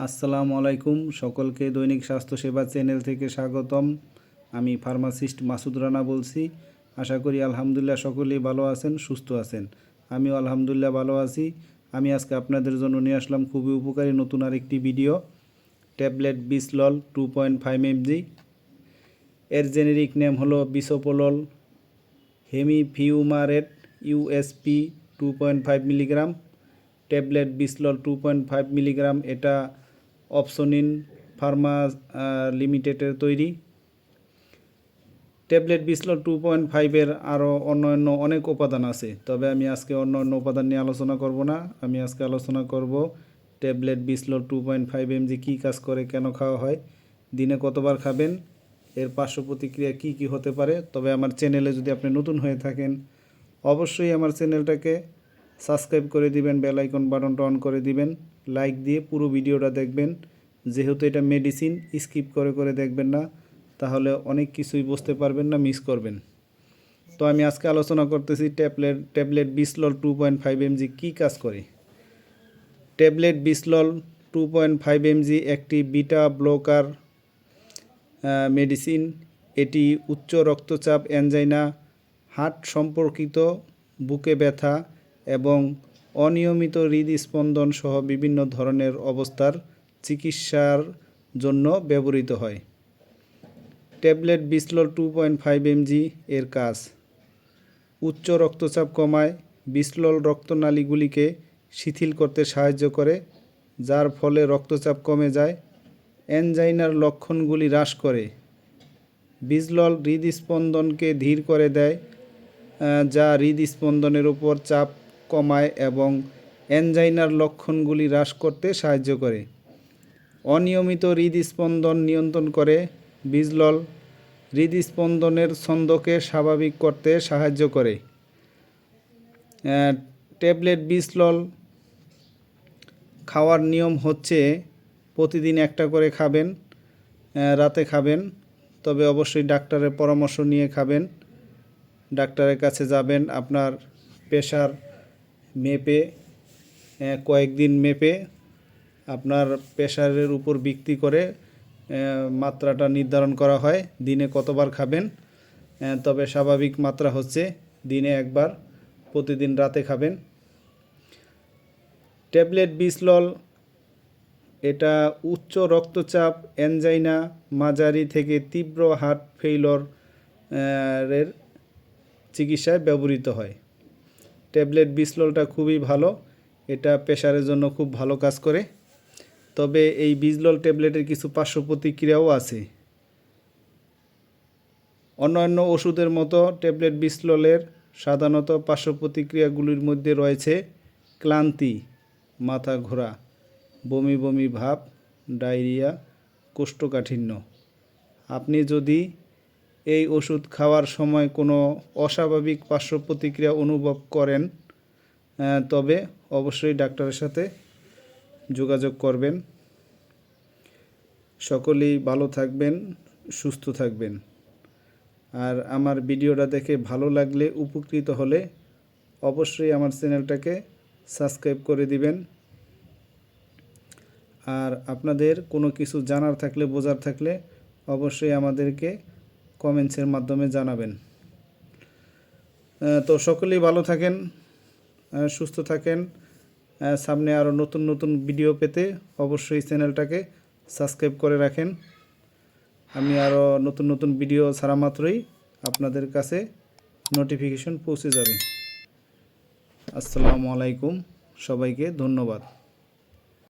আসসালামু আলাইকুম সকলকে দৈনিক স্বাস্থ্য সেবা চ্যানেল থেকে স্বাগতম। আমি ফার্মাসিস্ট মাসুদ রানা বলছি। আশা করি আলহামদুলিল্লাহ সকলেই ভালো আছেন, সুস্থ আছেন। আমিও আলহামদুলিল্লাহ ভালো আছি। আমি আজকে আপনাদের জন্য নিয়ে আসলাম খুবই উপকারী নতুন আরেকটি ভিডিও। ট্যাবলেট বিসলল 2.5 mg, এর জেনেরিক নেম হলো bisoprolol hemifumarate USP 2.5 milligram. Tablet Bisolol 2.5 milligram, এটা অপসনিন ফার্মা লিমিটেডের তৈরি। ট্যাবলেট বিসলল 2.5-এর আরও অন্যান্য অনেক উপাদান আছে, তবে আমি আজকে অন্য উপাদান নিয়ে আলোচনা করব না। আমি আজকে আলোচনা করব ট্যাবলেট বিসলল 2.5 mg কী কাজ করে, কেন খাওয়া হয়, দিনে কতবার খাবেন, এর পার্শ্ব প্রতিক্রিয়া কী কী হতে পারে। তবে আমার চ্যানেলে যদি আপনি নতুন হয়ে থাকেন অবশ্যই আমার চ্যানেলটাকে সাবস্ক্রাইব করে দিবেন, বেল আইকন বাটনটা অন করে দিবেন, লাইক দিয়ে পুরো ভিডিওটা দেখবেন। যেহেতু এটা মেডিসিন, স্কিপ করে দেখবেন না, তাহলে অনেক কিছুই বুঝতে পারবেন না, মিস করবেন। তো আমি আজকে আলোচনা করতেছি ট্যাবলেট বিসলল 2.5 mg কী কাজ করে। ট্যাবলেট বিসলল 2.5 mg একটি বিটা ব্লকার মেডিসিন। এটি উচ্চ রক্তচাপ, অ্যানজাইনা, হার্ট সম্পর্কিত বুকে ব্যথা এবং অনিয়মিত হৃদস্পন্দন সহ বিভিন্ন ধরনের অবস্থার চিকিৎসার জন্য ব্যবহৃত হয়। ট্যাবলেট বিসলল 2.5 mg এর কাজ: উচ্চ রক্তচাপ কমায়, বিসলল রক্তনালীগুলিকে শিথিল করতে সাহায্য করে, যার ফলে রক্তচাপ কমে যায়। অ্যানজাইনার লক্ষণগুলি হ্রাস করে। বিসলল হৃদস্পন্দনকে ধীর করে দেয়, যা হৃদস্পন্দনের উপর চাপ কমায় এবং অ্যানজাইনার লক্ষণগুলি হ্রাস করতে সাহায্য করে। অনিয়মিত হৃদস্পন্দন নিয়ন্ত্রণ করে। বিসলল হৃদস্পন্দনের ছন্দকে স্বাভাবিক করতে সাহায্য করে। ট্যাবলেট বিসলল খাওয়ার নিয়ম হচ্ছে প্রতিদিন একটা করে খাবেন, রাতে খাবেন, তবে অবশ্যই ডাক্তারের পরামর্শ নিয়ে খাবেন। ডাক্তারের কাছে যাবেন, আপনার প্রেশার মেপে, কয়েকদিন মেপে আপনার প্রেশারের উপর ভিত্তি করে মাত্রাটা নির্ধারণ করা হয়, দিনে কতবার খাবেন। তবে স্বাভাবিক মাত্রা হচ্ছে দিনে একবার, প্রতিদিন রাতে খাবেন। ট্যাবলেট বিসলল এটা উচ্চ রক্তচাপ, অ্যানজাইনা, মাঝারি থেকে তীব্র হার্ট ফেইলরের চিকিৎসায় ব্যবহৃত হয়। ট্যাবলেট বিসললটা খুবই ভালো, এটা প্রেশারের জন্য খুব ভালো কাজ করে। তবে এই বিসলল ট্যাবলেটের কিছু পার্শ্ব প্রতিক্রিয়াও আছে। অন্যান্য ওষুধের মতো ট্যাবলেট বিসললের সাধারণত পার্শ্ব প্রতিক্রিয়াগুলির মধ্যে রয়েছে ক্লান্তি, মাথা ঘোরা, বমি বমি ভাব, ডায়রিয়া, কোষ্ঠকাঠিন্য। আপনি যদি এই ওষুধ খাওয়ার সময় কোনো অস্বাভাবিক পার্শ্ব প্রতিক্রিয়া অনুভব করেন তবে অবশ্যই ডাক্তারের সাথে যোগাযোগ করবেন। সকলেই ভালো থাকবেন, সুস্থ থাকবেন। আর আমার ভিডিওটা দেখে ভালো লাগলে, উপকৃত হলে অবশ্যই আমার চ্যানেলটাকে সাবস্ক্রাইব করে দিবেন। আর আপনাদের কোনো কিছু জানার থাকলে, বোঝার থাকলে অবশ্যই আমাদেরকে কমেন্টসের মাধ্যমে জানাবেন। তো সকলেই ভালো থাকেন, সুস্থ থাকেন। সামনে আরও নতুন ভিডিও পেতে অবশ্যই চ্যানেলটাকে সাবস্ক্রাইব করে রাখেন। আমি আরও নতুন ভিডিও ছাড়া মাত্রই আপনাদের কাছে নোটিফিকেশন পৌঁছে যাবে। আসসালামু আলাইকুম, সবাইকে ধন্যবাদ।